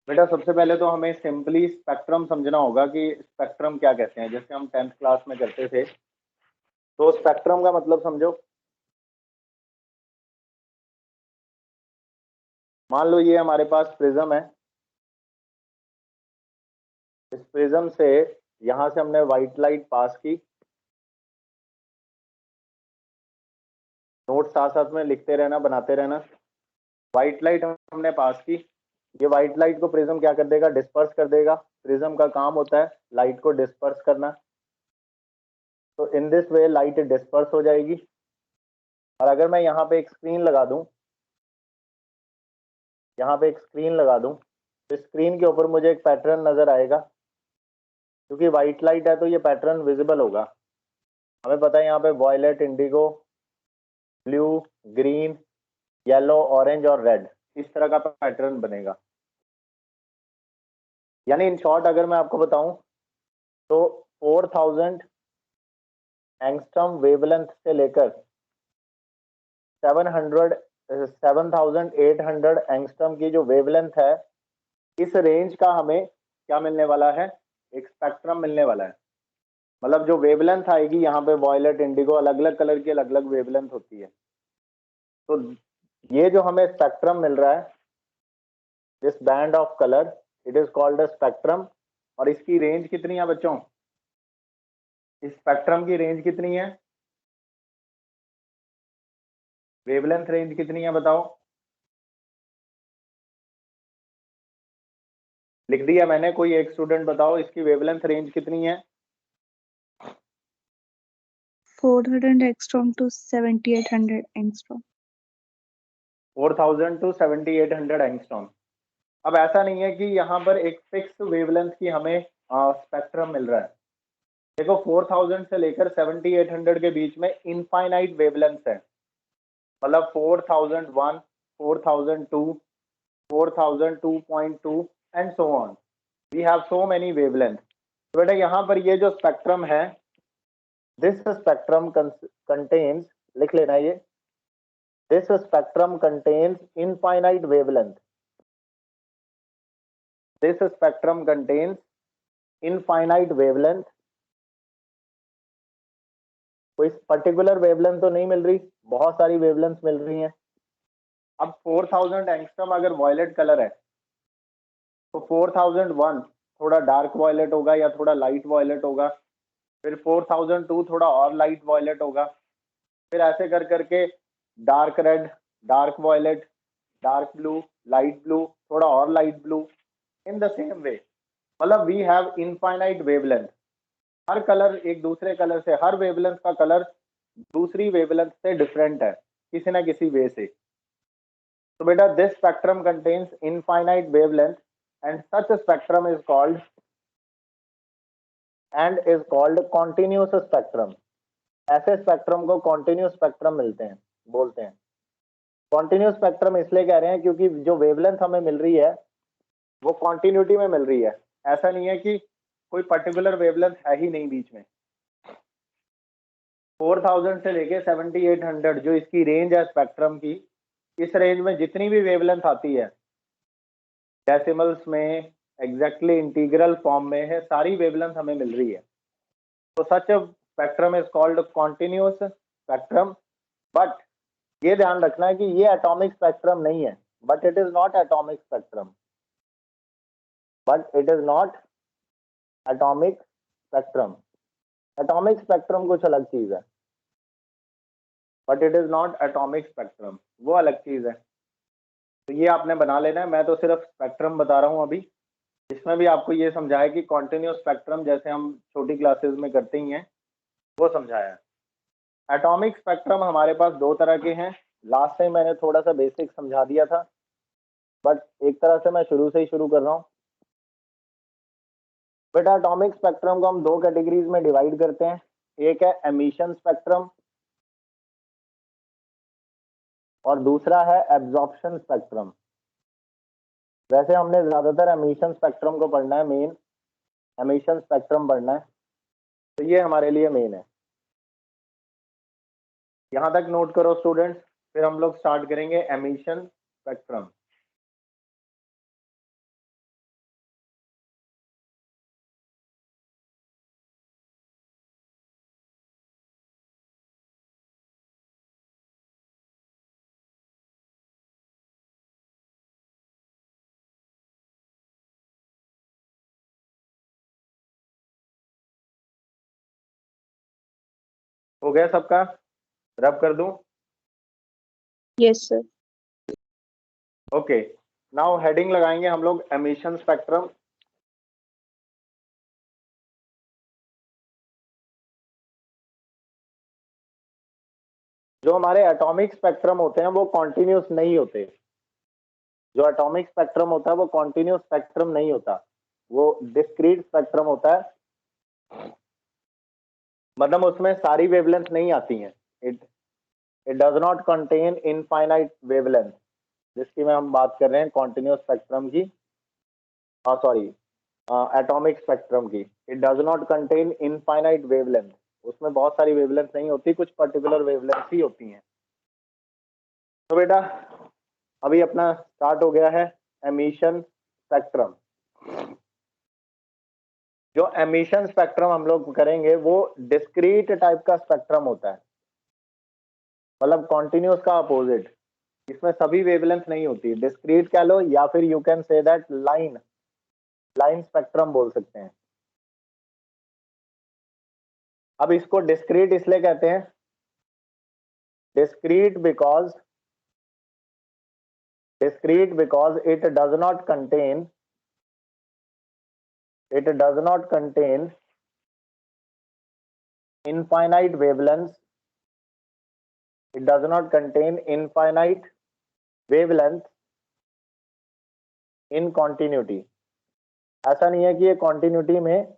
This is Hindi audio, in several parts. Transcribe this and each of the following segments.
बेटा सबसे पहले तो हमें सिंपली स्पेक्ट्रम समझना होगा कि स्पेक्ट्रम क्या कहते हैं, जैसे हम 10th क्लास में करते थे। तो स्पेक्ट्रम का मतलब समझो। मान लो ये हमारे पास प्रिज्म है। इस प्रिज्म से यहां से हमने व्हाइट लाइट पास की। नोट साथ साथ में लिखते रहना, बनाते रहना। व्हाइट लाइट हमने पास की। ये व्हाइट लाइट को प्रिज्म क्या कर देगा, डिस्पर्स कर देगा। प्रिज्म का काम होता है लाइट को डिस्पर्स करना। तो in this way light disperse हो जाएगी। और अगर मैं यहाँ पे एक स्क्रीन लगा दूं, यहाँ पे एक स्क्रीन लगा दूं, तो स्क्रीन के ऊपर मुझे एक पैटर्न नजर आएगा। क्योंकि व्हाइट लाइट है तो ये पैटर्न विजिबल होगा। हमें पता है यहाँ पे violet, indigo, blue, green, yellow, orange और रेड, इस तरह का पैटर्न बनेगा। यानी इन शॉर्ट अगर मैं आपको बताऊं तो 4000 एंगस्ट्रॉम वेवलेंथ से लेकर 7800 एंगस्ट्रॉम की जो वेवलेंथ है, इस रेंज का हमें क्या मिलने वाला है, एक स्पेक्ट्रम मिलने वाला है। मतलब जो वेवलेंथ आएगी यहाँ पे, वॉयलेट, इंडिगो, अलग अलग कलर की अलग अलग वेवलेंथ होती है। तो ये जो हमें स्पेक्ट्रम मिल रहा है, this band of colour, it is called a spectrum. और इसकी रेंज कितनी है बच्चों, इस स्पेक्ट्रम की रेंज कितनी है, वेवलेंथ रेंज कितनी है बताओ। लिख दिया मैंने, कोई एक स्टूडेंट बताओ इसकी वेवलेंथ रेंज कितनी है। 400 angstrom to 7800 angstrom. 4000 to 7800 angstrom. अब ऐसा नहीं है कि यहाँ पर एक फिक्स वेवलेंथ की हमें स्पेक्ट्रम मिल रहा है। देखो 4000 से लेकर 7800 के बीच में इनफाइनाइट वेवलेंथ है। मतलब 4001, 4002, 4002.2 and so on. We have so many wavelength. तो बेटा यहाँ पर ये जो स्पेक्ट्रम है, दिस स्पेक्ट्रम कंटेन्स, लिख लेना ये, this spectrum contains infinite wavelength. This spectrum contains infinite wavelength. कोई पर्टिकुलर वेवलेंथ तो नहीं मिल रही, बहुत सारी वेवलेंथ मिल रही हैं। अब 4000 एंगस्ट्रॉम अगर वॉयलेट कलर है, तो 4001 थोड़ा डार्क वॉयलेट होगा या थोड़ा लाइट वॉयलेट होगा। फिर 4002 थोड़ा और लाइट वॉयलेट होगा। फिर ऐसे कर करके dark red, dark violet, dark blue, light blue, थोड़ा और light blue, in the same way. मतलब वी हैव इनफाइनाइट वेवलेंथ। हर कलर एक दूसरे कलर से, हर वेवलेंथ का कलर दूसरी वेवलेंथ से डिफरेंट है किसी ना किसी वे से। तो बेटा this spectrum contains infinite wavelength and such spectrum is called continuous spectrum. ऐसे स्पेक्ट्रम को कॉन्टिन्यूस स्पेक्ट्रम मिलते हैं, बोलते हैं। कॉन्टिन्यूस स्पेक्ट्रम इसलिए कह रहे हैं क्योंकि जो वेवलेंथ हमें मिल रही है वो कॉन्टिन्यूटी में मिल रही है। ऐसा नहीं है कि कोई पर्टिकुलर वेवलेंथ है ही नहीं बीच में। 4000 से लेके 7800 जो इसकी रेंज है स्पेक्ट्रम की, इस रेंज में जितनी भी वेवलेंथ आती है, डेसिमल्स में, एग्जैक्टली इंटीग्रल फॉर्म में है, सारी वेवलेंथ हमें मिल रही है। तो such spectrum is called continuous spectrum. But ये ध्यान रखना है कि ये एटॉमिक स्पेक्ट्रम नहीं है। But it is not atomic spectrum, but it is not atomic spectrum. Atomic spectrum कुछ अलग चीज है, but it is not atomic spectrum, वो अलग चीज है। तो ये आपने बना लेना है। मैं तो सिर्फ स्पेक्ट्रम बता रहा हूँ अभी। इसमें भी आपको ये समझाया कि कॉन्टिन्यूस स्पेक्ट्रम जैसे हम छोटी क्लासेस में करते ही हैं, वो समझाया। एटॉमिक स्पेक्ट्रम हमारे पास दो तरह के हैं। लास्ट टाइम मैंने थोड़ा सा बेसिक समझा दिया था, बट एक तरह से मैं शुरू से ही शुरू कर रहा हूँ। बेटा एटॉमिक स्पेक्ट्रम को हम दो कैटेगरीज में डिवाइड करते हैं। एक है एमिशन स्पेक्ट्रम और दूसरा है एब्जॉर्प्शन स्पेक्ट्रम। वैसे हमने ज्यादातर एमिशन स्पेक्ट्रम को पढ़ना है, मेन एमिशन स्पेक्ट्रम पढ़ना है, तो ये हमारे लिए मेन है। यहां तक नोट करो स्टूडेंट्स, फिर हम लोग स्टार्ट करेंगे एमिशन स्पेक्ट्रम। हो गया सबका? रब कर दूं? Yes, sir. Okay, now heading लगाएंगे हम लोग एमिशन स्पेक्ट्रम। जो हमारे एटॉमिक स्पेक्ट्रम होते हैं वो कॉन्टिन्यूस नहीं होते। जो एटॉमिक स्पेक्ट्रम होता है वो कॉन्टिन्यूस स्पेक्ट्रम नहीं होता, वो डिस्क्रीट स्पेक्ट्रम होता है। मतलब उसमें सारी वेवलेंथ नहीं आती हैं। It it does not contain infinite wavelength, जिसकी में हम बात कर रहे हैं कॉन्टिन्यूस स्पेक्ट्रम की, सॉरी एटॉमिक स्पेक्ट्रम की। It does not contain infinite wavelength, उसमें बहुत सारी वेवलेंथ नहीं होती, कुछ पर्टिकुलर वेवलेंथ ही होती हैं। तो बेटा अभी अपना स्टार्ट हो गया है एमिशन स्पेक्ट्रम। जो एमिशन स्पेक्ट्रम हम लोग करेंगे वो डिस्क्रीट टाइप का स्पेक्ट्रम होता है, मतलब कॉन्टिन्यूस का अपोजिट। इसमें सभी वेवलेंथ नहीं होती, डिस्क्रीट कह लो या फिर you can say that line spectrum बोल सकते हैं। अब इसको डिस्क्रीट इसलिए कहते हैं, discrete because it does not contain infinite wavelengths. It does not contain infinite wavelength in continuity. ऐसा नहीं है कि ये कॉन्टिन्यूटी में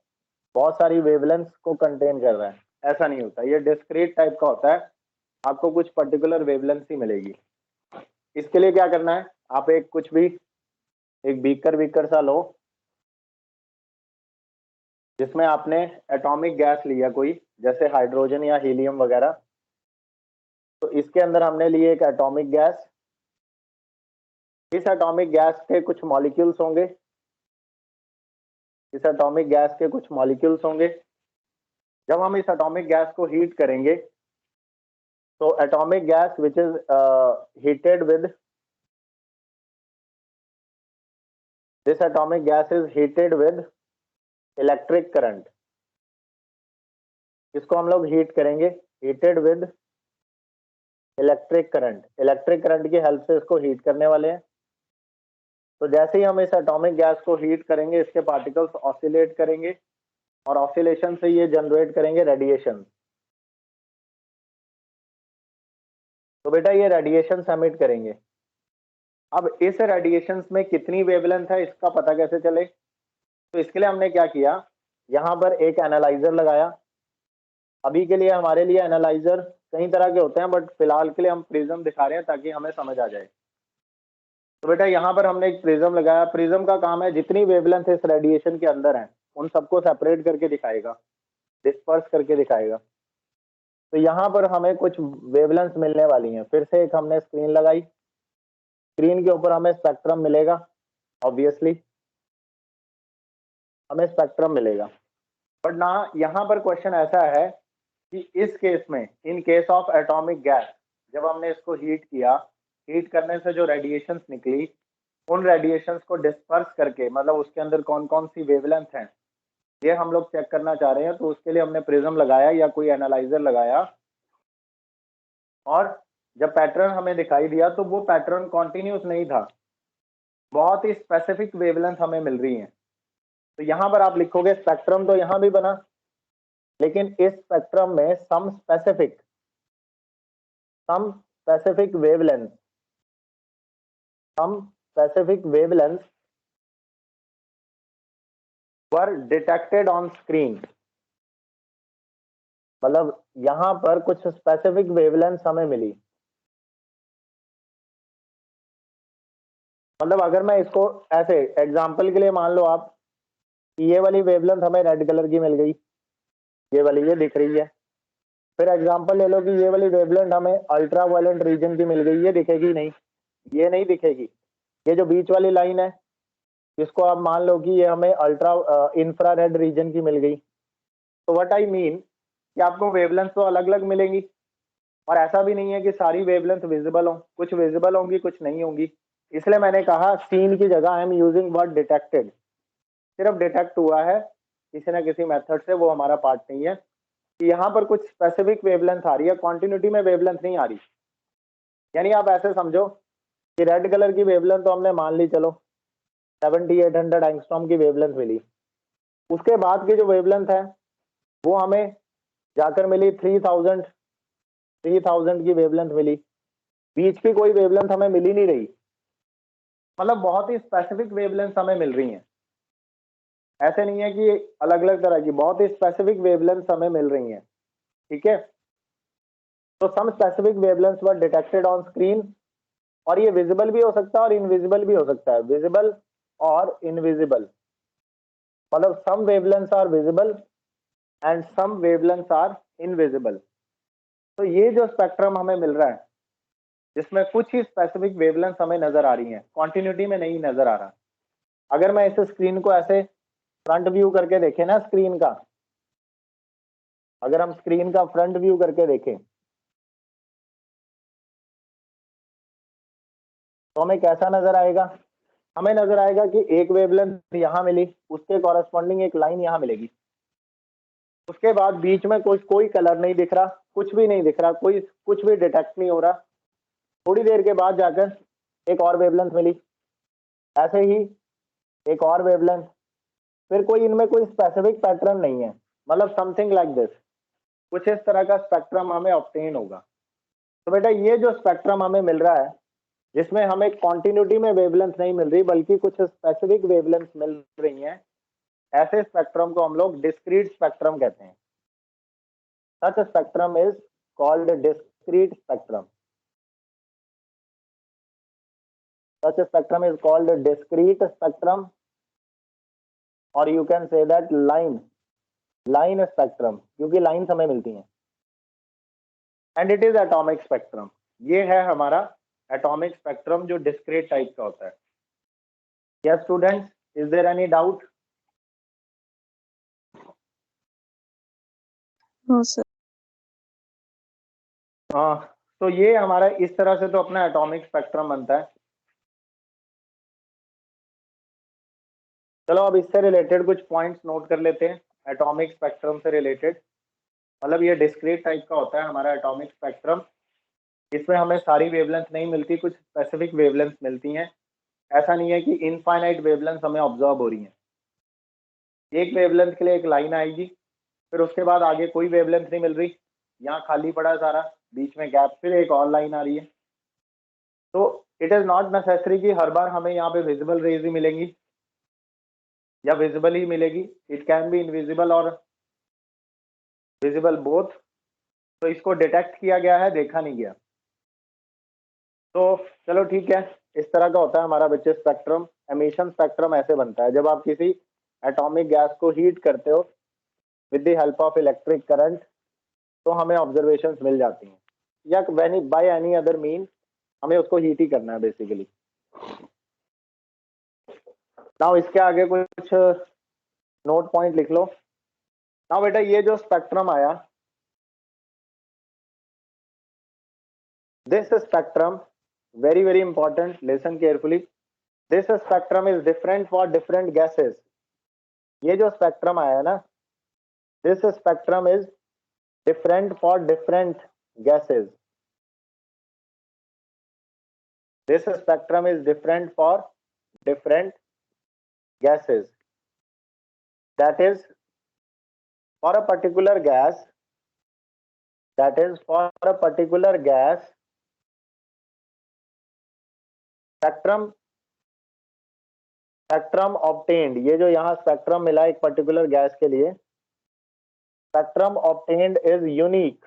बहुत सारी वेवलेंथ को कंटेन कर रहा है, ऐसा नहीं होता। ये डिस्क्रीट टाइप का होता है, आपको कुछ पर्टिकुलर वेवलेंथ ही मिलेगी। इसके लिए क्या करना है, आप एक बीकर सा लो, जिसमें आपने एटॉमिक गैस लिया कोई, जैसे हाइड्रोजन या हीलियम वगैरह। तो इसके अंदर हमने लिए एक एटॉमिक गैस। इस एटॉमिक गैस के कुछ मॉलिक्यूल्स होंगे, जब हम इस एटॉमिक गैस को हीट करेंगे तो atomic gas which is heated with this atomic gas is heated with electric current. इसको हम लोग हीट करेंगे, हीटेड विद इलेक्ट्रिक करंट की हेल्प से इसको हीट करने वाले हैं। तो जैसे ही हम इस एटॉमिक गैस को हीट करेंगे, इसके पार्टिकल्स ऑसिलेट करेंगे और ऑसिलेशन से ये जनरेट करेंगे रेडिएशन। तो बेटा ये रेडिएशन एमिट करेंगे। अब इस रेडिएशन में कितनी वेवलेंथ है इसका पता कैसे चले? तो इसके लिए हमने क्या किया, यहाँ पर एक एनालाइजर लगाया। अभी के लिए हमारे लिए एनालाइजर कई तरह के होते हैं, बट फिलहाल के लिए हम प्रिज्म दिखा रहे हैं ताकि हमें समझ आ जाए। तो बेटा यहाँ पर हमने एक प्रिज्म लगाया। प्रिज्म का काम है जितनी वेवलेंथ इस रेडिएशन के अंदर है उन सबको सेपरेट करके दिखाएगा, डिस्पर्स करके दिखाएगा। तो यहाँ पर हमें कुछ वेवलेंथ मिलने वाली हैं। फिर से एक हमने स्क्रीन लगाई, स्क्रीन के ऊपर हमें स्पेक्ट्रम मिलेगा, ऑब्वियसली हमें स्पेक्ट्रम मिलेगा। बट ना यहाँ पर क्वेश्चन ऐसा है कि इस केस में, in case of atomic gas, जब हमने इसको हीट किया, हीट करने से जो रेडिएशंस निकली, उन रेडिएशंस को डिस्पर्स करके, मतलब उसके अंदर कौन कौन सी वेवलेंथ हैं ये हम लोग चेक करना चाह रहे हैं। तो उसके लिए हमने प्रिज्म लगाया या कोई एनालाइजर लगाया, और जब पैटर्न हमें दिखाई दिया तो वो पैटर्न कॉन्टिन्यूस नहीं था, बहुत ही स्पेसिफिक वेवलेंथ हमें मिल रही है। तो यहाँ पर आप लिखोगे स्पेक्ट्रम तो यहाँ भी बना, लेकिन इस स्पेक्ट्रम में some specific wavelength were detected on screen. मतलब यहां पर कुछ स्पेसिफिक वेवलेंथ हमें मिली। मतलब अगर मैं इसको ऐसे एग्जांपल के लिए मान लो आप, ये वाली वेवलेंथ हमें रेड कलर की मिल गई, ये वाली ये दिख रही है। फिर एग्जांपल ले लो कि ये वाली वेवलेंथ हमें अल्ट्रा वायलेंट रीजन की मिल गई, ये दिखेगी नहीं, ये नहीं दिखेगी। ये जो बीच वाली लाइन है इसको आप मान लो कि ये हमें अल्ट्रा इंफ्रारेड रीजन की मिल गई। तो व्हाट आई मीन कि आपको वेवलेंथ तो अलग अलग मिलेंगी, और ऐसा भी नहीं है कि सारी वेवलेंथ विजिबल हो, कुछ विजिबल होंगी कुछ नहीं होंगी। इसलिए मैंने कहा सीन की जगह I am using word detected. सिर्फ डिटेक्ट हुआ है किसी ना किसी मेथड से, वो हमारा पार्ट नहीं है। कि यहाँ पर कुछ स्पेसिफिक वेवलेंथ आ रही है, कॉन्टिन्यूटी में वेवलेंथ नहीं आ रही। यानी आप ऐसे समझो कि रेड कलर की वेवलेंथ तो हमने मान ली, चलो 7800 एंगस्ट्रॉम की वेवलेंथ मिली। उसके बाद की जो वेवलेंथ है वो हमें जाकर मिली 3000 की वेवलेंथ मिली। बीच की कोई वेवलेंथ हमें मिल ही नहीं रही, मतलब बहुत ही स्पेसिफिक वेवलेंथ हमें मिल रही हैं। ऐसे नहीं है कि अलग अलग तरह की, बहुत ही स्पेसिफिक वेवलेंथ हमें मिल रही हैं। ठीक है, तो some specific wavelength were detected on screen, और ये विजिबल भी हो सकता है और इनविजिबल भी हो सकता है। विजिबल और इनविजिबल, मतलब some wavelengths are visible and some wavelengths are invisible. तो ये जो स्पेक्ट्रम हमें मिल रहा है जिसमें कुछ ही स्पेसिफिक वेवलेंथ हमें नजर आ रही हैं, कॉन्टिन्यूटी में नहीं नजर आ रहा। अगर मैं इस स्क्रीन को ऐसे फ्रंट व्यू करके देखें ना, स्क्रीन का, अगर हम स्क्रीन का फ्रंट व्यू करके देखें तो हमें कैसा नजर आएगा? हमें नजर आएगा कि एक वेवलेंथ यहां मिली, उसके कॉरेस्पॉन्डिंग एक लाइन यहां मिलेगी। उसके बाद बीच में कोई कलर नहीं दिख रहा, कुछ भी नहीं दिख रहा, कोई कुछ भी डिटेक्ट नहीं हो रहा। थोड़ी देर के बाद जाकर एक और वेवलेंथ मिली, ऐसे ही एक और वेवलेंथ, फिर कोई इनमें कोई स्पेसिफिक पैटर्न नहीं है, मतलब समथिंग लाइक दिस, कुछ इस तरह का स्पेक्ट्रम हमें ऑब्टेन होगा। तो बेटा ये जो स्पेक्ट्रम हमें मिल रहा है जिसमें हमें कॉन्टिन्यूटी में वेवलेंथ नहीं मिल रही बल्कि कुछ स्पेसिफिक वेवलेंथ मिल रही हैं, ऐसे स्पेक्ट्रम को हम लोग डिस्क्रीट स्पेक्ट्रम कहते हैं। Such spectrum is called discrete spectrum. Such a spectrum is called a discrete spectrum, or you can say that line spectrum, क्योंकि लाइन हमें मिलती हैं। And it is atomic spectrum, ये है हमारा एटॉमिक स्पेक्ट्रम जो डिस्क्रीट टाइप का होता है। Yes students, is there any doubt? No sir. तो ये हमारा इस तरह से तो अपना एटॉमिक स्पेक्ट्रम बनता है। चलो अब इससे रिलेटेड कुछ पॉइंट्स नोट कर लेते हैं एटॉमिक स्पेक्ट्रम से रिलेटेड। मतलब ये डिस्क्रीट टाइप का होता है हमारा एटॉमिक स्पेक्ट्रम, इसमें हमें सारी वेवलेंथ नहीं मिलती, कुछ स्पेसिफिक वेवलेंथ मिलती हैं। ऐसा नहीं है कि इनफाइनाइट वेवलेंथ हमें ऑब्जर्व हो रही है। एक वेवलेंथ के लिए एक लाइन आएगी, फिर उसके बाद आगे कोई वेवलेंथ नहीं मिल रही, यहाँ खाली पड़ा सारा, बीच में गैप, फिर एक और लाइन आ रही है। तो इट इज नॉट नेसेसरी कि हर बार हमें यहाँ पे विजिबल रेज ही मिलेंगी या विजिबल ही मिलेगी। इट कैन बी इनविजिबल और विजिबल बोथ। तो इसको डिटेक्ट किया गया है, देखा नहीं गया। तो चलो ठीक है, इस तरह का होता है हमारा बच्चे स्पेक्ट्रम। एमिशन स्पेक्ट्रम ऐसे बनता है जब आप किसी एटॉमिक गैस को हीट करते हो with the help of electric current, तो हमें ऑब्जर्वेशंस मिल जाती हैं, या बाय एनी अदर मीन हमें उसको हीट ही करना है बेसिकली। नाउ इसके आगे कुछ नोट पॉइंट लिख लो। नाउ बेटा ये जो स्पेक्ट्रम आया, this spectrum very very important, listen carefully, this spectrum is different for different gases। ये जो स्पेक्ट्रम आया है ना, this spectrum is different for different gases। this spectrum is different for different gases, that is for a particular gas, that is for a particular gas spectrum obtained. ये जो यहाँ स्पेक्ट्रम मिला एक पर्टिकुलर गैस के लिए, स्पेक्ट्रम ऑब्टेन्ड इज यूनिक।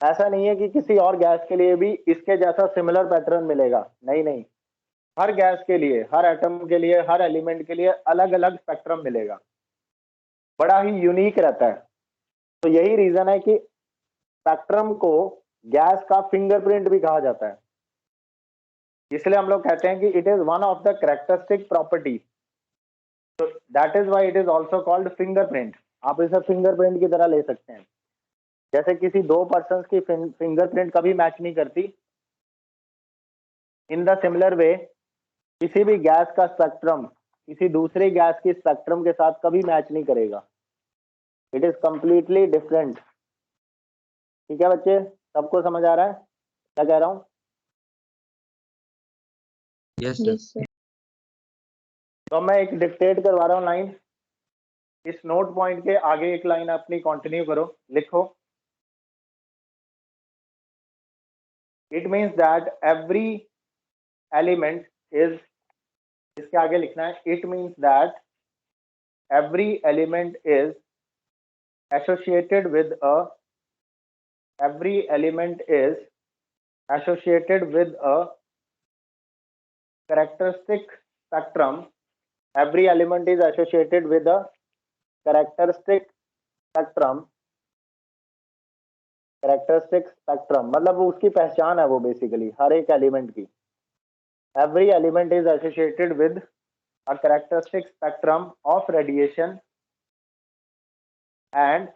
ऐसा नहीं है कि किसी और गैस के लिए भी इसके जैसा सिमिलर पैटर्न मिलेगा, नहीं नहीं, हर गैस के लिए, हर एटम के लिए, हर एलिमेंट के लिए अलग अलग स्पेक्ट्रम मिलेगा, बड़ा ही यूनिक रहता है। तो यही रीजन है कि स्पेक्ट्रम को गैस का फिंगरप्रिंट भी कहा जाता है, इसलिए हम लोग कहते हैं कि it is one of the characteristic property, तो that is why it is also called fingerprint. आप इसे फिंगरप्रिंट की तरह ले सकते हैं। जैसे किसी दो पर्सन्स की फिंगरप्रिंट कभी मैच नहीं करती, इन द सिमिलर वे किसी भी गैस का स्पेक्ट्रम किसी दूसरे गैस की स्पेक्ट्रम के साथ कभी मैच नहीं करेगा। It is completely different. ठीक है बच्चे, सबको समझ आ रहा है क्या कह रहा हूँ? Yes sir. Yes, sir. तो मैं एक डिक्टेट करवा रहा हूँ लाइन, इस नोट पॉइंट के आगे एक लाइन अपनी कंटिन्यू करो, लिखो। It means that every element is, इसके आगे लिखना है, it means that every element is associated with a, every element is associated with a characteristic spectrum, every element is associated with a characteristic spectrum, characteristic spectrum मतलब उसकी पहचान है वो बेसिकली हर एक एलिमेंट की। every element is associated with a characteristic spectrum of radiation and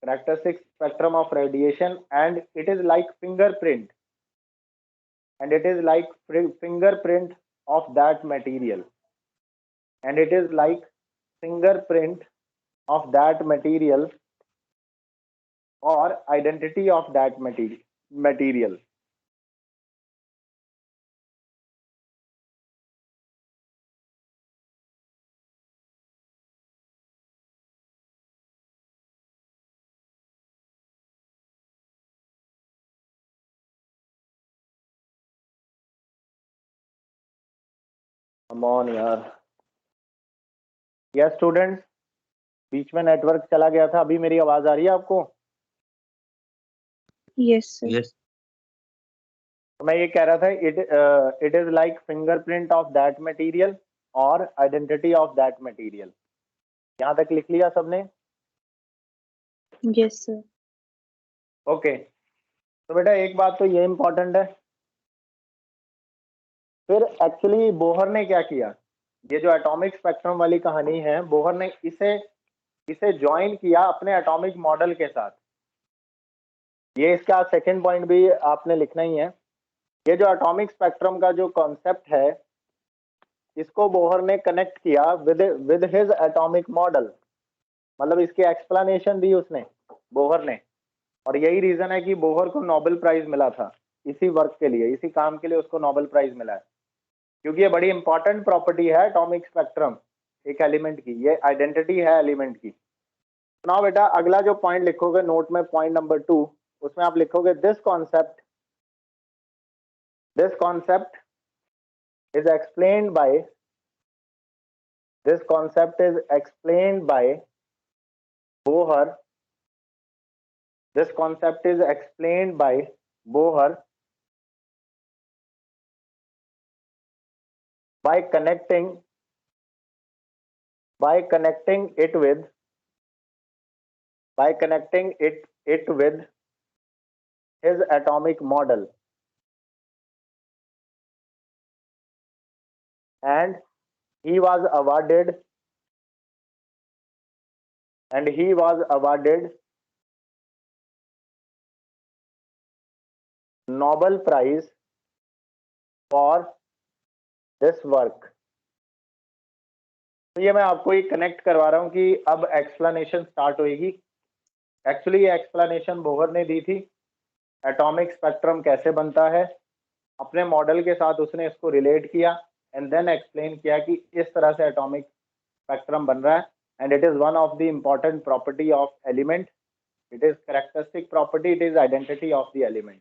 characteristic spectrum of radiation, and it is like fingerprint, and it is like fingerprint of that material, and it is like fingerprint of that material or identity of that material. Come on यार, यस स्टूडेंट्स, बीच में नेटवर्क चला गया था, अभी मेरी आवाज आ रही है आपको? Yes, sir. यस तो मैं ये कह रहा था, it is like fingerprint of that material और आइडेंटिटी ऑफ दैट मटेरियल। यहाँ तक लिख लिया सबने? Yes, sir. ओके तो बेटा एक बात तो ये इंपॉर्टेंट है, फिर एक्चुअली बोहर ने क्या किया, ये जो एटॉमिक स्पेक्ट्रम वाली कहानी है, बोहर ने इसे ज्वाइन किया अपने एटॉमिक मॉडल के साथ। ये इसका सेकंड पॉइंट भी आपने लिखना ही है। ये जो एटॉमिक स्पेक्ट्रम का जो कॉन्सेप्ट है, इसको बोहर ने कनेक्ट किया विद हिज एटॉमिक मॉडल, मतलब इसकी एक्सप्लेनेशन दी उसने बोहर ने, और यही रीजन है कि बोहर को नोबेल प्राइज मिला था इसी वर्क के लिए, इसी काम के लिए उसको नोबेल प्राइज मिला है, क्योंकि ये बड़ी इंपॉर्टेंट प्रॉपर्टी है एटॉमिक स्पेक्ट्रम एक एलिमेंट की, ये आइडेंटिटी है एलिमेंट की। सुनाओ बेटा, अगला जो पॉइंट लिखोगे नोट में, पॉइंट नंबर 2, उसमें आप लिखोगे this concept is explained by, this concept is explained by Bohr, this concept is explained by Bohr by connecting it with his atomic model, and he was awarded Nobel Prize for this work। तो ये मैं आपको ये कनेक्ट करवा रहा हूँ कि अब एक्सप्लेनेशन स्टार्ट होगी। एक्चुअली ये एक्सप्लेनेशन बोहर ने दी थी, एटॉमिक स्पेक्ट्रम कैसे बनता है, अपने मॉडल के साथ उसने इसको रिलेट किया एंड देन एक्सप्लेन किया कि इस तरह से एटॉमिक स्पेक्ट्रम बन रहा है, and it is one of the important property of element, it is characteristic property, it is identity of the element.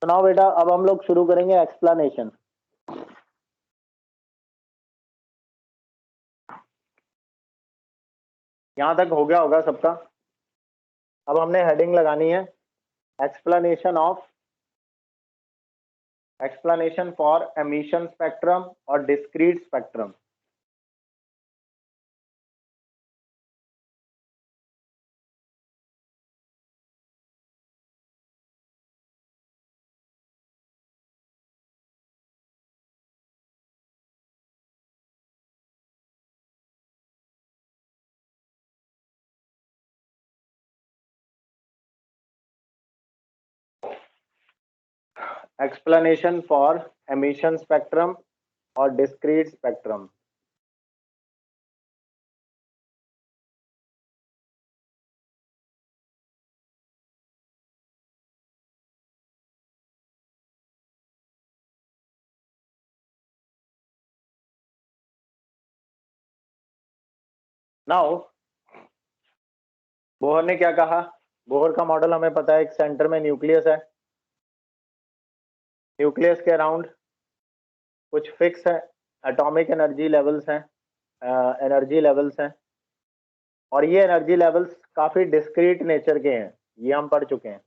सुनाओ बेटा, अब हम लोग शुरू करेंगे एक्सप्लेनेशन। यहाँ तक हो गया होगा सबका? अब हमने हेडिंग लगानी है एक्सप्लेनेशन फॉर एमिशन स्पेक्ट्रम और discrete spectrum. Explanation for emission spectrum और डिस्क्रीट स्पेक्ट्रम। नाउ बोहर ने क्या कहा? बोहर का मॉडल हमें पता है, एक सेंटर में न्यूक्लियस है, न्यूक्लियस के अराउंड कुछ फिक्स है एटॉमिक एनर्जी लेवल्स हैं, और ये एनर्जी लेवल्स काफी डिस्क्रीट नेचर के हैं, ये हम पढ़ चुके हैं।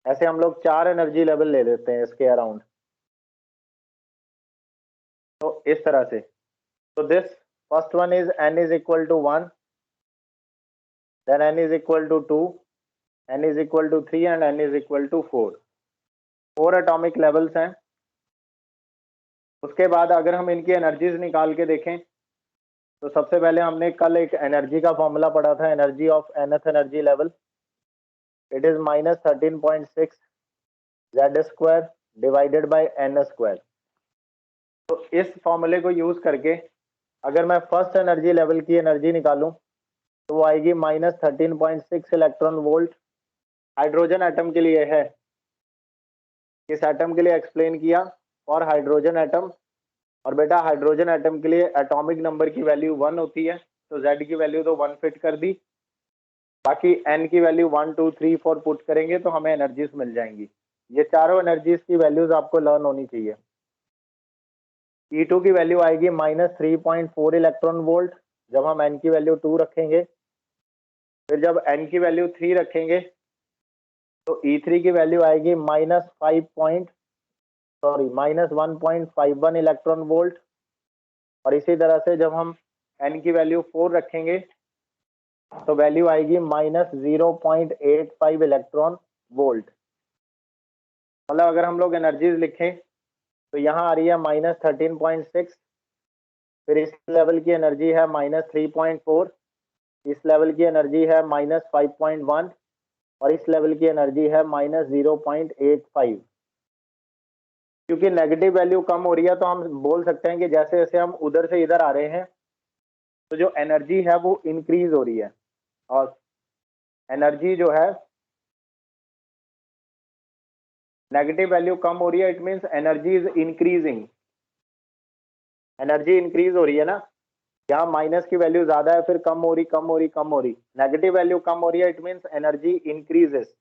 ऐसे हम लोग 4 एनर्जी लेवल ले लेते हैं इसके अराउंड, तो इस तरह से। तो this first one is n is equal to 1, then n is equal to 2, n is equal to 3 and n is equal to 4। 4 atomic levels हैं। उसके बाद अगर हम इनकी एनर्जीज निकाल के देखें, तो सबसे पहले हमने कल एक एनर्जी का फॉर्मूला पढ़ा था, energy of nth energy level, it is -13.6 z² divided by n²। तो इस फॉर्मूले को यूज करके अगर मैं फर्स्ट एनर्जी लेवल की एनर्जी निकालूं, तो वो आएगी -13.6 इलेक्ट्रॉन वोल्ट। हाइड्रोजन एटम के लिए है, इस एटम के लिए एक्सप्लेन किया, और हाइड्रोजन एटम। और बेटा हाइड्रोजन एटम के लिए एटॉमिक नंबर की वैल्यू 1 होती है, तो Z की वैल्यू तो 1 फिट कर दी, बाकी N की वैल्यू 1 2 3 4 पुट करेंगे तो हमें एनर्जीज मिल जाएंगी। ये चारों एनर्जीज की वैल्यूज आपको लर्न होनी चाहिए। E2 की वैल्यू आएगी -3.4 इलेक्ट्रॉन वोल्ट जब हम N की वैल्यू 2 रखेंगे। फिर जब N की वैल्यू 3 रखेंगे तो E3 की वैल्यू आएगी -1.51 इलेक्ट्रॉन वोल्ट। और इसी तरह से जब हम N की वैल्यू 4 रखेंगे तो वैल्यू आएगी -0.85 इलेक्ट्रॉन वोल्ट। मतलब अगर हम लोग एनर्जीज लिखें तो यहाँ आ रही है -13.6, फिर इस लेवल की एनर्जी है -3.4, इस लेवल की एनर्जी है -5.1, और इस लेवल की एनर्जी है -0.85। क्योंकि नेगेटिव वैल्यू कम हो रही है, तो हम बोल सकते हैं कि जैसे जैसे हम उधर से इधर आ रहे हैं, तो जो एनर्जी है वो इंक्रीज हो रही है। और एनर्जी जो है नेगेटिव वैल्यू कम हो रही है, it means energy is increasing. Energy increase हो रही है ना, यहाँ माइनस की वैल्यू ज्यादा है, फिर कम हो रही कम हो रही कम हो रही, नेगेटिव वैल्यू कम हो रही है, इट मींस एनर्जी इंक्रीजेस।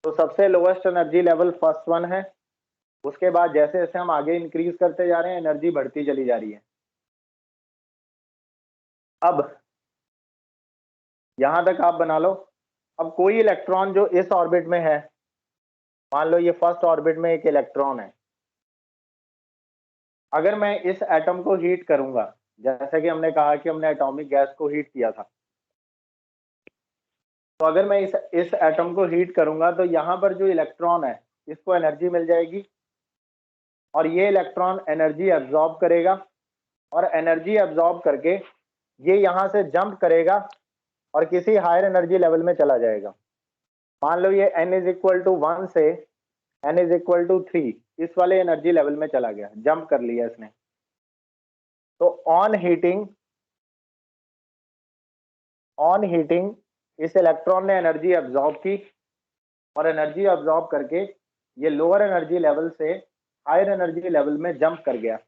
तो सबसे lowest energy level first one है। उसके बाद जैसे जैसे हम आगे इंक्रीज करते जा रहे हैं, एनर्जी बढ़ती चली जा रही है। अब यहां तक आप बना लो। अब कोई इलेक्ट्रॉन जो इस ऑर्बिट में है, मान लो ये फर्स्ट ऑर्बिट में एक इलेक्ट्रॉन है, अगर मैं इस एटम को हीट करूंगा, जैसे कि हमने कहा कि हमने एटॉमिक गैस को हीट किया था, तो अगर मैं इस एटम को हीट करूंगा तो यहाँ पर जो इलेक्ट्रॉन है इसको एनर्जी मिल जाएगी, और ये इलेक्ट्रॉन एनर्जी एब्जॉर्ब करेगा, और एनर्जी एब्जॉर्ब करके ये यहाँ से जंप करेगा और किसी हायर एनर्जी लेवल में चला जाएगा। मान लो ये n इज इक्वल टू 1 से n इज इक्वल टू 3 इस वाले एनर्जी लेवल में चला गया, जंप कर लिया इसने। तो ऑन हीटिंग इस इलेक्ट्रॉन ने एनर्जी एब्जॉर्ब की, और एनर्जी एब्जॉर्ब करके ये लोअर एनर्जी लेवल से हायर एनर्जी लेवल में जंप कर गया।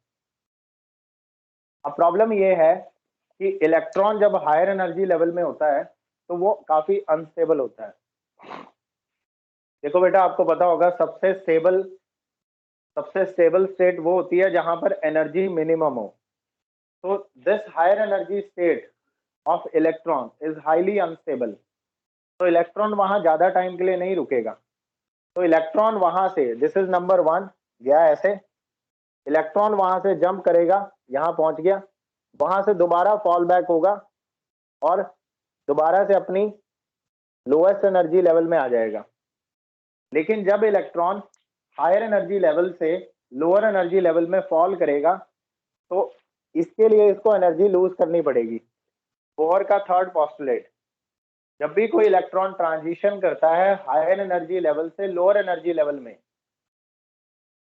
अब प्रॉब्लम ये है कि इलेक्ट्रॉन जब हायर एनर्जी लेवल में होता है तो वो काफी अनस्टेबल होता है। देखो बेटा, आपको पता होगा सबसे स्टेबल स्टेट वो होती है जहां पर एनर्जी मिनिमम हो। तो this higher energy state of electron is highly unstable. तो इलेक्ट्रॉन वहां ज्यादा टाइम के लिए नहीं रुकेगा। तो इलेक्ट्रॉन वहां से, दिस इज नंबर 1 गया ऐसे, इलेक्ट्रॉन वहां से जंप करेगा, यहां पहुंच गया, वहां से दोबारा फॉल बैक होगा और दोबारा से अपनी लोएस्ट एनर्जी लेवल में आ जाएगा। लेकिन जब इलेक्ट्रॉन हायर एनर्जी लेवल से लोअर एनर्जी लेवल में फॉल करेगा, तो इसके लिए इसको एनर्जी लूज करनी पड़ेगी। बोहर का थर्ड पोस्टुलेट, जब भी कोई इलेक्ट्रॉन ट्रांजिशन करता है हायर एनर्जी लेवल से लोअर एनर्जी लेवल में,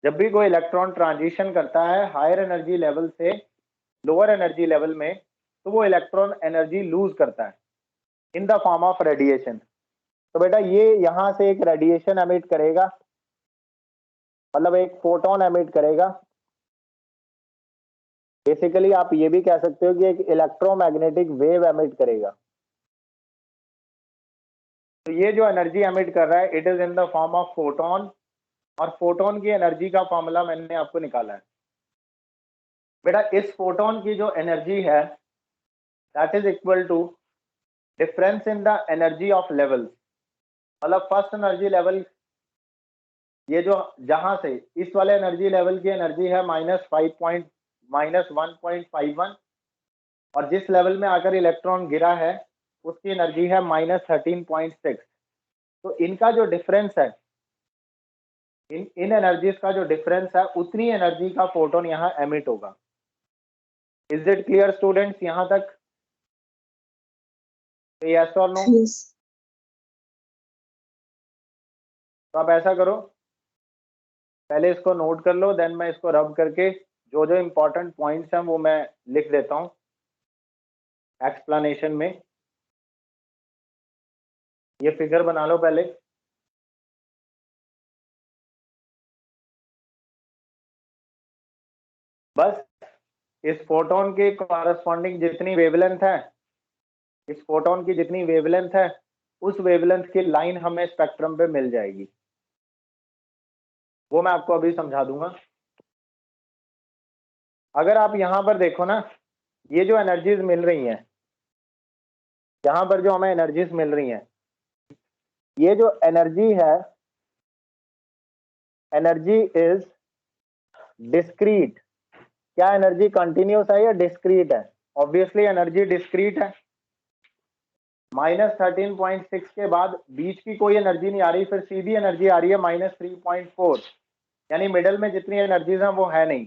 जब भी कोई इलेक्ट्रॉन ट्रांजिशन करता है हायर एनर्जी लेवल से लोअर एनर्जी लेवल में, तो वो इलेक्ट्रॉन एनर्जी लूज करता है इन द फॉर्म ऑफ रेडिएशन। तो बेटा ये यहां से एक रेडिएशन एमिट करेगा, मतलब एक फोटोन एमिट करेगा। बेसिकली आप ये भी कह सकते हो कि एक इलेक्ट्रोमैग्नेटिक वेव एमिट करेगा। तो ये जो एनर्जी एमिट कर रहा है it is in the form of photon, और फोटोन की एनर्जी का फॉर्मूला मैंने आपको निकाला है। बेटा इस फोटोन की जो एनर्जी है that is equal to difference in the energy of level. मतलब फर्स्ट एनर्जी लेवल, ये जो जहां से इस वाले एनर्जी लेवल की एनर्जी है -1.51, और जिस लेवल में आकर इलेक्ट्रॉन गिरा है उसकी एनर्जी है -13.6। तो इनका जो डिफरेंस है, इन एनर्जीज का जो डिफरेंस है उतनी एनर्जी का फोटोन यहाँ एमिट होगा। इज इट क्लियर स्टूडेंट्स यहाँ तक? यस और नो? Yes. तो आप ऐसा करो, पहले इसको नोट कर लो, देन मैं इसको रब करके जो जो इंपॉर्टेंट पॉइंट्स हैं वो मैं लिख देता हूँ एक्सप्लेनेशन में। ये फिगर बना लो पहले। बस इस फोटोन के कॉरस्पॉन्डिंग जितनी वेवलेंथ है, इस फोटोन की जितनी वेवलेंथ है उस वेवलेंथ की लाइन हमें स्पेक्ट्रम पे मिल जाएगी। वो मैं आपको अभी समझा दूंगा। अगर आप यहाँ पर देखो ना, ये जो एनर्जीज मिल रही हैं, यहाँ पर जो हमें एनर्जीज मिल रही हैं, ये जो एनर्जी है, एनर्जी इज डिस्क्रीट। क्या एनर्जी कंटिन्यूस है या डिस्क्रीट है? ऑब्वियसली एनर्जी डिस्क्रीट है। -13.6 के बाद बीच की कोई एनर्जी नहीं आ रही, फिर सीधी एनर्जी आ रही है -3.4, यानी मिडल में जितनी एनर्जीज हैं वो है नहीं।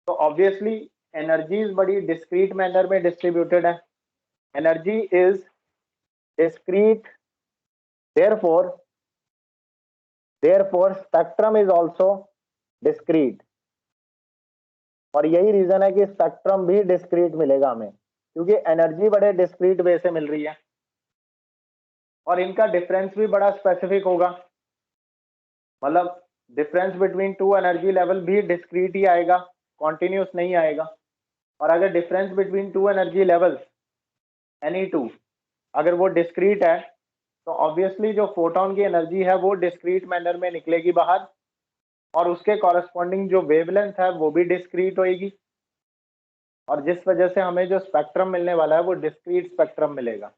तो ऑब्वियसली एनर्जीज बड़ी डिस्क्रीट मैनर में डिस्ट्रीब्यूटेड है। Energy is discrete, therefore spectrum is also discrete. और यही रीजन है कि स्पेक्ट्रम भी डिस्क्रीट मिलेगा हमें, क्योंकि एनर्जी बड़े डिस्क्रीट वे से मिल रही है और इनका डिफरेंस भी बड़ा स्पेसिफिक होगा। मतलब difference between two energy level भी डिस्क्रीट ही आएगा, कॉन्टिन्यूस नहीं आएगा। और अगर difference between two energy levels any two अगर वो डिस्क्रीट है, तो ऑब्वियसली जो फोटोन की एनर्जी है वो डिस्क्रीट मैनर में निकलेगी बाहर, और उसके कॉरस्पॉन्डिंग जो वेवलेंथ है वो भी डिस्क्रीट होएगी, और जिस वजह से हमें जो स्पेक्ट्रम मिलने वाला है वो डिस्क्रीट स्पेक्ट्रम मिलेगा।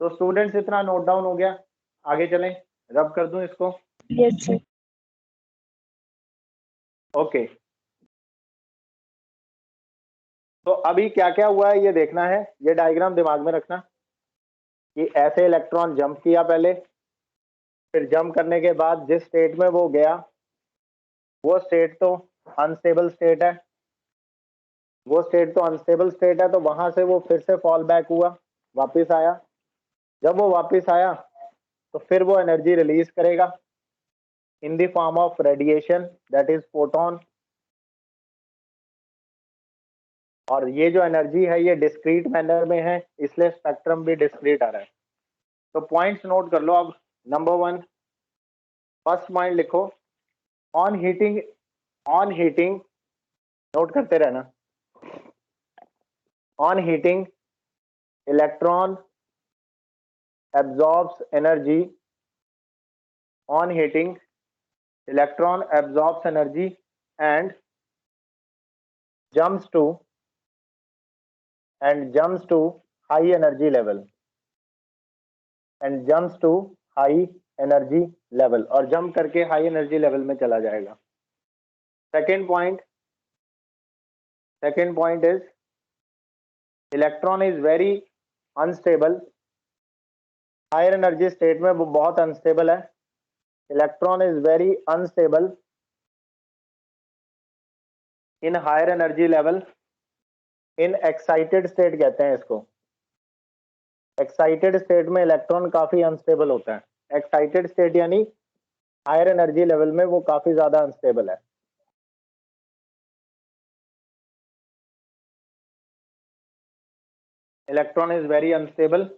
तो स्टूडेंट्स इतना नोट डाउन हो गया, आगे चलें, रब कर दूं इसको। Yes, sir. ओके, तो अभी क्या क्या हुआ है ये देखना है। ये डायग्राम दिमाग में रखना कि ऐसे इलेक्ट्रॉन जंप किया पहले, फिर जंप करने के बाद जिस स्टेट में वो गया वो स्टेट तो अनस्टेबल स्टेट है, तो वहां से वो फिर से फॉल बैक हुआ, वापस आया। जब वो वापस आया तो फिर वो एनर्जी रिलीज करेगा इन the form of radiation, that is photon. और ये जो एनर्जी है ये डिस्क्रीट मैनर में है, इसलिए स्पेक्ट्रम भी डिस्क्रीट आ रहा है। तो पॉइंट्स नोट कर लो अब। नंबर 1, फर्स्ट पॉइंट लिखो, ऑन हीटिंग, नोट करते रहना। On heating electron absorbs energy, on heating electron absorbs energy and jumps to high energy level, और जंप करके हाई एनर्जी लेवल में चला जाएगा। Second point is electron is very unstable. Higher energy state में वो बहुत अनस्टेबल है। Electron is very unstable in higher energy level, in excited state कहते हैं इसको। एक्साइटेड स्टेट में इलेक्ट्रॉन काफी अनस्टेबल होता है। एक्साइटेड स्टेट यानी हायर एनर्जी लेवल में वो काफी ज्यादा अनस्टेबल है। Electron is very unstable.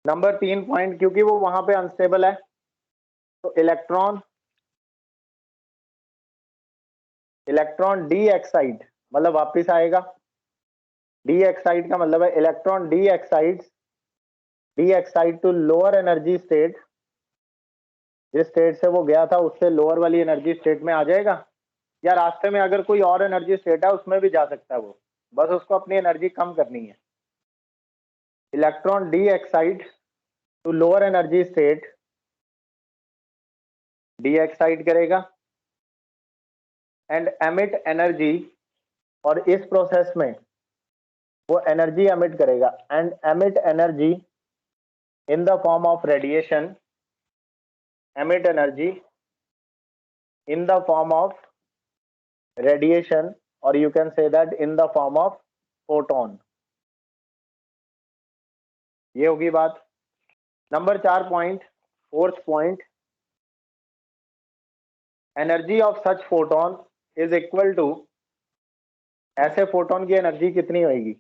Number 3 point, क्योंकि वो वहां पे अनस्टेबल है तो इलेक्ट्रॉन डी एक्साइड मतलब वापिस आएगा। डी एक्साइड का मतलब है electron de excite to lower energy state. जिस स्टेट से वो गया था उससे लोअर वाली एनर्जी स्टेट में आ जाएगा, या रास्ते में अगर कोई और एनर्जी स्टेट है उसमें भी जा सकता है वो, बस उसको अपनी एनर्जी कम करनी है। Electron de excite to lower energy state, de excite करेगा एंड एमिट एनर्जी, और इस प्रोसेस में वो एनर्जी एमिट करेगा and emit energy in the form of radiation, emit energy in the form of radiation, or you can say that in the form of photon। ये होगी बात। Number 4 point, fourth point, energy of such photon is equal to, ऐसे फोटोन की एनर्जी कितनी होगी?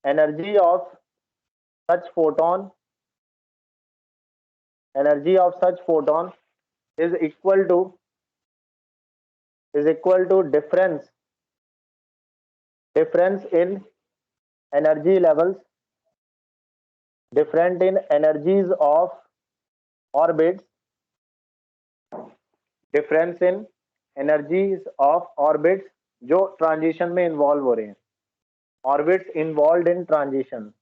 Energy of such photon, energy of such photon is equal to difference in energy levels, different in energies of orbits, difference in energies of orbits जो ट्रांजिशन में इन्वॉल्व हो रहे हैं, ऑर्बिट्स इन्वॉल्व इन ट्रांजिशन,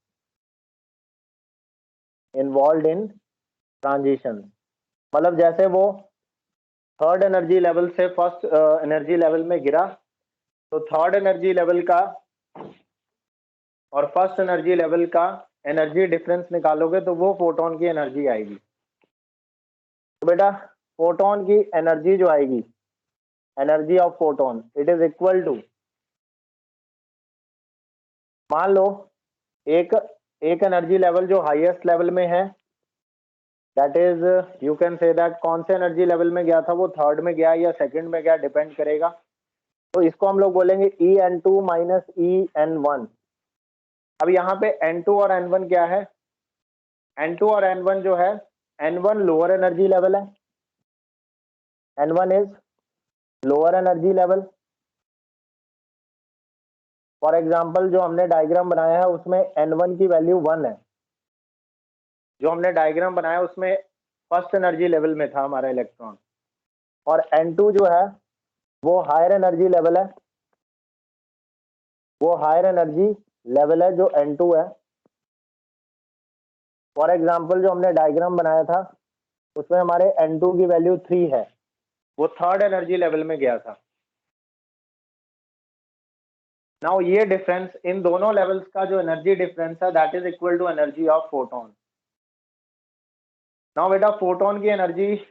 मतलब जैसे वो थर्ड एनर्जी लेवल से फर्स्ट एनर्जी लेवल में गिरा, तो थर्ड एनर्जी लेवल का और फर्स्ट एनर्जी लेवल का एनर्जी डिफरेंस निकालोगे तो वो फोटोन की एनर्जी आएगी। तो बेटा फोटोन की एनर्जी जो आएगी, energy of photon, it is equal to, मान लो एक एनर्जी लेवल जो हाईएस्ट लेवल में है, that is you can say that कौन से एनर्जी लेवल में गया था, वो थर्ड में गया या सेकंड में गया, डिपेंड करेगा। तो इसको हम लोग बोलेंगे En2 माइनस En1। अब यहाँ पे N2 और N1 क्या है? N2 और N1 जो है, N1 लोअर एनर्जी लेवल है, N1 is lower energy level. For example जो हमने डायग्राम बनाया है उसमें N1 की वैल्यू 1 है, जो हमने डायग्राम बनाया उसमें फर्स्ट एनर्जी लेवल में था हमारा इलेक्ट्रॉन, और N2 जो है वो हायर एनर्जी लेवल है, वो हायर एनर्जी लेवल है जो N2 है। फॉर एग्जाम्पल जो हमने डायग्राम बनाया था उसमें हमारे N2 की वैल्यू 3 है, वो थर्ड एनर्जी लेवल में गया था। नाउ ये डिफरेंस इन दोनों लेवल्स का जो एनर्जी डिफरेंस है, that is equal to energy of photon. Now बेटा फोटोन की एनर्जी,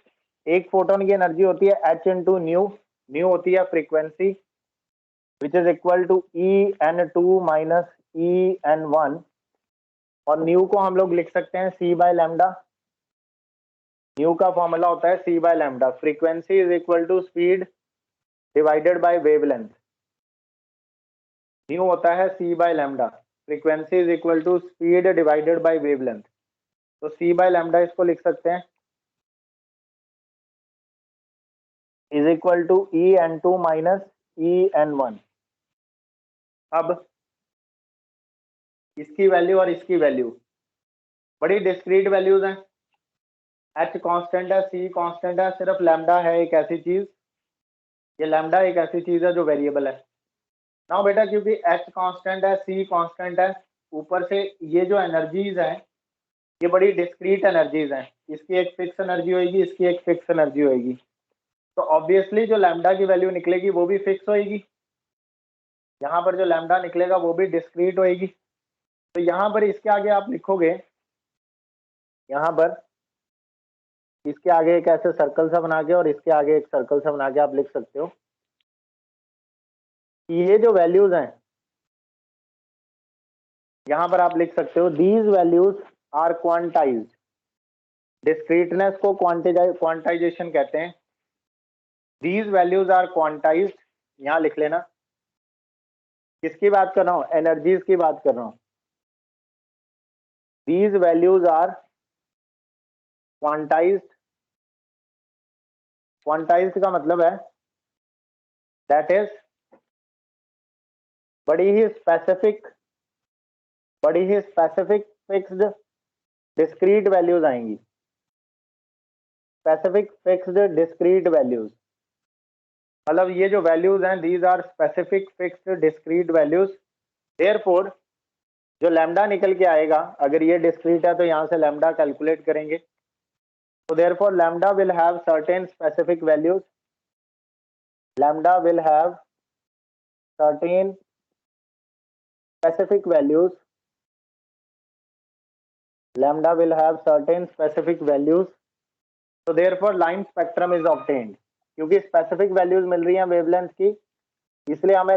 एक फोटोन की एनर्जी होती है h इंटू न्यू, न्यू होती है frequency, which is equal to En2 minus En1, और न्यू को हम लोग लिख सकते हैं c बाय लैम्डा। न्यू का फॉर्मूला होता है c by lambda, frequency is equal to speed divided by wavelength. Nu होता है c by lambda, frequency is equal to speed divided by wavelength. तो c बाय लैम्डा इसको लिख सकते हैं is equal to En2 minus En1। अब इसकी वैल्यू और इसकी वैल्यू बड़ी डिस्क्रीट वैल्यूज हैं, h कांस्टेंट है, c कांस्टेंट है, सिर्फ लैम्डा है एक ऐसी चीज, ये लैम्डा एक ऐसी चीज है जो वेरिएबल है। नाउ बेटा क्योंकि h कांस्टेंट है, c कांस्टेंट है, ऊपर से ये जो एनर्जीज हैं ये बड़ी डिस्क्रीट एनर्जीज हैं, इसकी एक फिक्स एनर्जी होगी, इसकी एक फिक्स एनर्जी होगी, तो ऑब्वियसली जो लैम्डा की वैल्यू निकलेगी वो भी फिक्स होगी, यहाँ पर जो लैम्डा निकलेगा वो भी डिस्क्रीट होगी। तो यहाँ पर इसके आगे आप लिखोगे, यहाँ पर इसके आगे एक ऐसे सर्कल सा बना के और इसके आगे एक सर्कल सा बना के आप लिख सकते हो कि ये जो वैल्यूज हैं, यहाँ पर आप लिख सकते हो these values are quantized, discreteness को क्वांटाइजेशन कहते हैं। दीज वैल्यूज आर क्वांटाइज्ड, यहां लिख लेना। किसकी बात कर रहा हूं? एनर्जीज की बात कर रहा हूं। These values are quantized. Quantized का मतलब है दैट इज बड़ी ही स्पेसिफिक फिक्स्ड डिस्क्रीट वैल्यूज आएंगी। स्पेसिफिक फिक्स्ड डिस्क्रीट वैल्यूज, मतलब ये जो वैल्यूज हैं these are specific fixed discrete values. Therefore जो लैम्डा निकल के आएगा, अगर ये डिस्क्रीट है तो यहां से लैम्डा कैलकुलेट करेंगे। तो therefore lambda will have certain specific values. Lambda will have certain specific values. Lambda will have certain specific values. So therefore line spectrum is obtained. क्योंकि specific values मिल रही हैं wavelength की, इसलिए हमें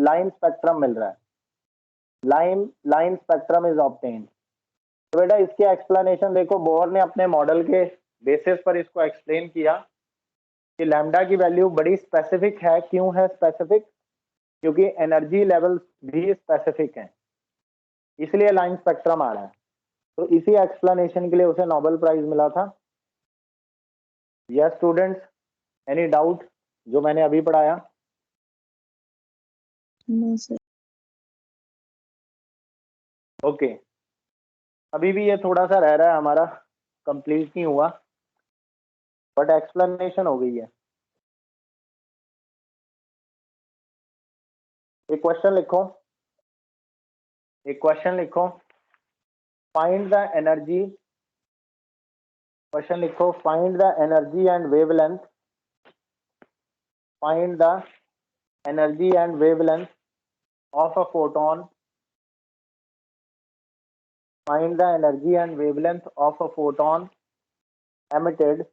line spectrum मिल रहा है। line spectrum is obtained. तो बेटा इसकी explanation देखो, बोहर ने अपने मॉडल के बेसिस पर इसको एक्सप्लेन किया कि लैम्डा की वैल्यू बड़ी स्पेसिफिक है। क्यों है स्पेसिफिक? क्योंकि एनर्जी लेवल्स भी स्पेसिफिक हैं, इसलिए लाइन स्पेक्ट्रम आ रहा है। तो इसी एक्सप्लेनेशन के लिए उसे नोबेल प्राइज मिला था। यस स्टूडेंट्स, एनी डाउट जो मैंने अभी पढ़ाया? No sir. ओके, अभी भी ये थोड़ा सा रह रहा है हमारा, कंप्लीट नहीं हुआ, बट एक्सप्लेनेशन हो गई है। एक क्वेश्चन लिखो, फाइंड द एनर्जी। क्वेश्चन लिखो, find the energy and wavelength. Find the energy and wavelength of a photon. Find the energy and wavelength of a photon emitted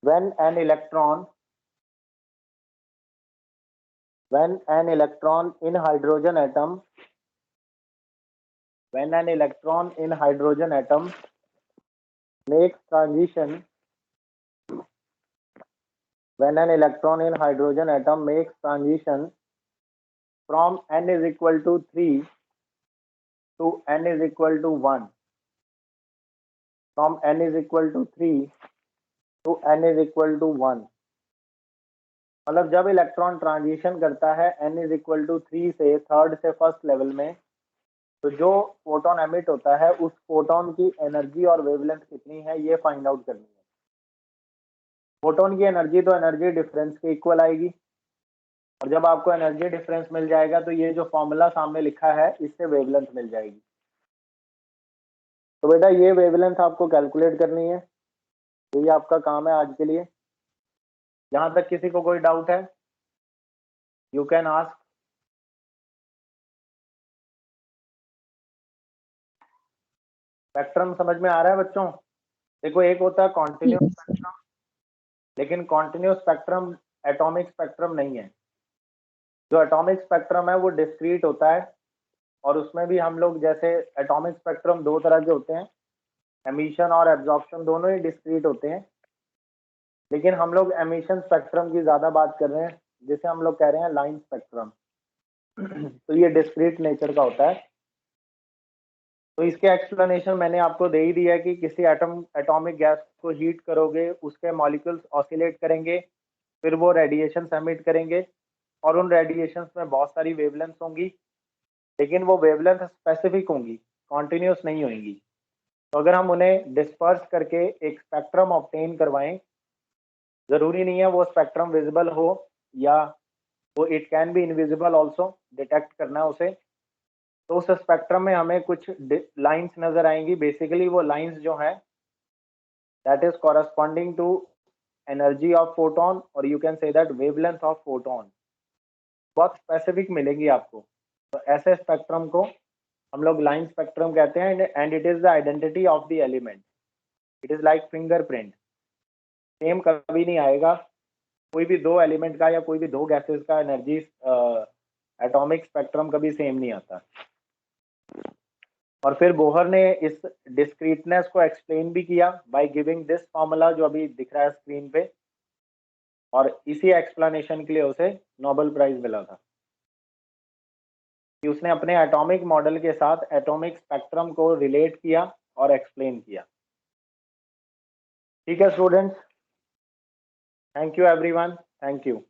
when an electron in hydrogen atom makes transition from n is equal to 3 to n is equal to 1, from n is equal to 3 to n is equal to 1। मतलब जब इलेक्ट्रॉन ट्रांजिशन करता है n इज इक्वल टू 3 से थर्ड से फर्स्ट लेवल में, तो जो फोटोन एमिट होता है उस फोटोन की एनर्जी और वेवलेंथ कितनी है ये फाइंड आउट करनी है। फोटोन की एनर्जी तो एनर्जी डिफरेंस के इक्वल आएगी, और जब आपको एनर्जी डिफरेंस मिल जाएगा तो ये जो फॉर्मूला सामने लिखा है इससे वेवलेंथ मिल जाएगी। तो बेटा ये वेवलेंथ आपको कैलकुलेट करनी है, तो ये आपका काम है आज के लिए। यहां तक किसी को कोई डाउट है? You can ask. स्पेक्ट्रम समझ में आ रहा है बच्चों? देखो एक होता है कॉन्टिन्यूस स्पेक्ट्रम, लेकिन कॉन्टिन्यूस स्पेक्ट्रम एटॉमिक स्पेक्ट्रम नहीं है। जो एटॉमिक स्पेक्ट्रम है वो डिस्क्रीट होता है, और उसमें भी हम लोग जैसे एटॉमिक स्पेक्ट्रम दो तरह के होते हैं, एमिशन और एब्जॉर्प्शन, दोनों ही डिस्क्रीट होते हैं। लेकिन हम लोग एमिशन स्पेक्ट्रम की ज्यादा बात कर रहे हैं, जिसे हम लोग कह रहे हैं लाइन स्पेक्ट्रम। तो ये डिस्क्रीट नेचर का होता है। तो इसके एक्सप्लेनेशन मैंने आपको दे ही दिया कि किसी एटॉमिक गैस को हीट करोगे, उसके मॉलिक्यूल्स ऑसिलेट करेंगे, फिर वो रेडिएशन एमिट करेंगे, और उन रेडिएशंस में बहुत सारी वेवलेंथ होंगी, लेकिन वो वेवलेंथ स्पेसिफिक होंगी, कॉन्टिन्यूस नहीं होंगी। तो अगर हम उन्हें डिस्पर्स करके एक स्पेक्ट्रम ऑब्टेन करवाएं, जरूरी नहीं है वो स्पेक्ट्रम विजिबल हो, या वो it can be invisible also, detect करना उसे। तो उस स्पेक्ट्रम में हमें कुछ लाइंस नजर आएंगी। बेसिकली वो लाइंस जो हैं that is corresponding to energy of photon, और you can say that wavelength of photon, बहुत स्पेसिफिक मिलेंगी आपको। तो ऐसे स्पेक्ट्रम को हम लोग लाइन स्पेक्ट्रम कहते हैं, and it is the identity of the element. It is like fingerprint, same कभी नहीं आएगा। कोई भी दो एलिमेंट का या कोई भी दो गैसेस का एनर्जी एटॉमिक स्पेक्ट्रम कभी सेम नहीं आता। और फिर बोहर ने इस डिस्क्रीटनेस को एक्सप्लेन भी किया बाय गिविंग दिस फॉर्मूला जो अभी दिख रहा है स्क्रीन पे, और इसी एक्सप्लेनेशन के लिए उसे नोबेल प्राइज मिला था कि उसने अपने एटॉमिक मॉडल के साथ एटॉमिक स्पेक्ट्रम को रिलेट किया और एक्सप्लेन किया। ठीक है students, thank you everyone, thank you.